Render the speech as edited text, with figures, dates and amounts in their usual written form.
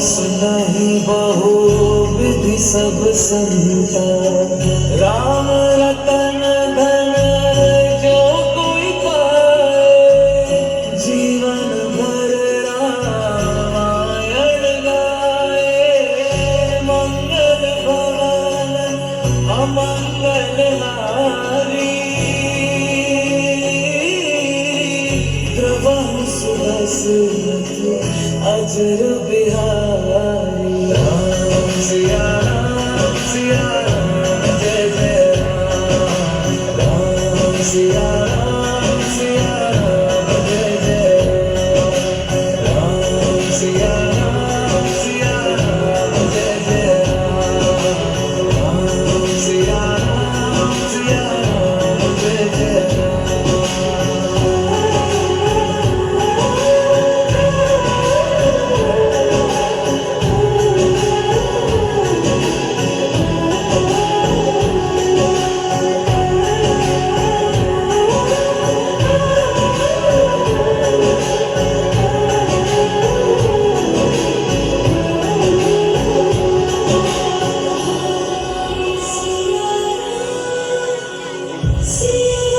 सुनहि बहु विधि सब संता, राम रतन धन जो कोई पाए, जीवन भर रामायण गाए। मंगल भवन अमंगल हारी, द्रवहु सुदसरथ अजर बिहारी। राम सिया राम जय जय राम। राम सिया राम जय जय राम। राम सिया राम जय जय राम। राम सिया राम जय जय राम। See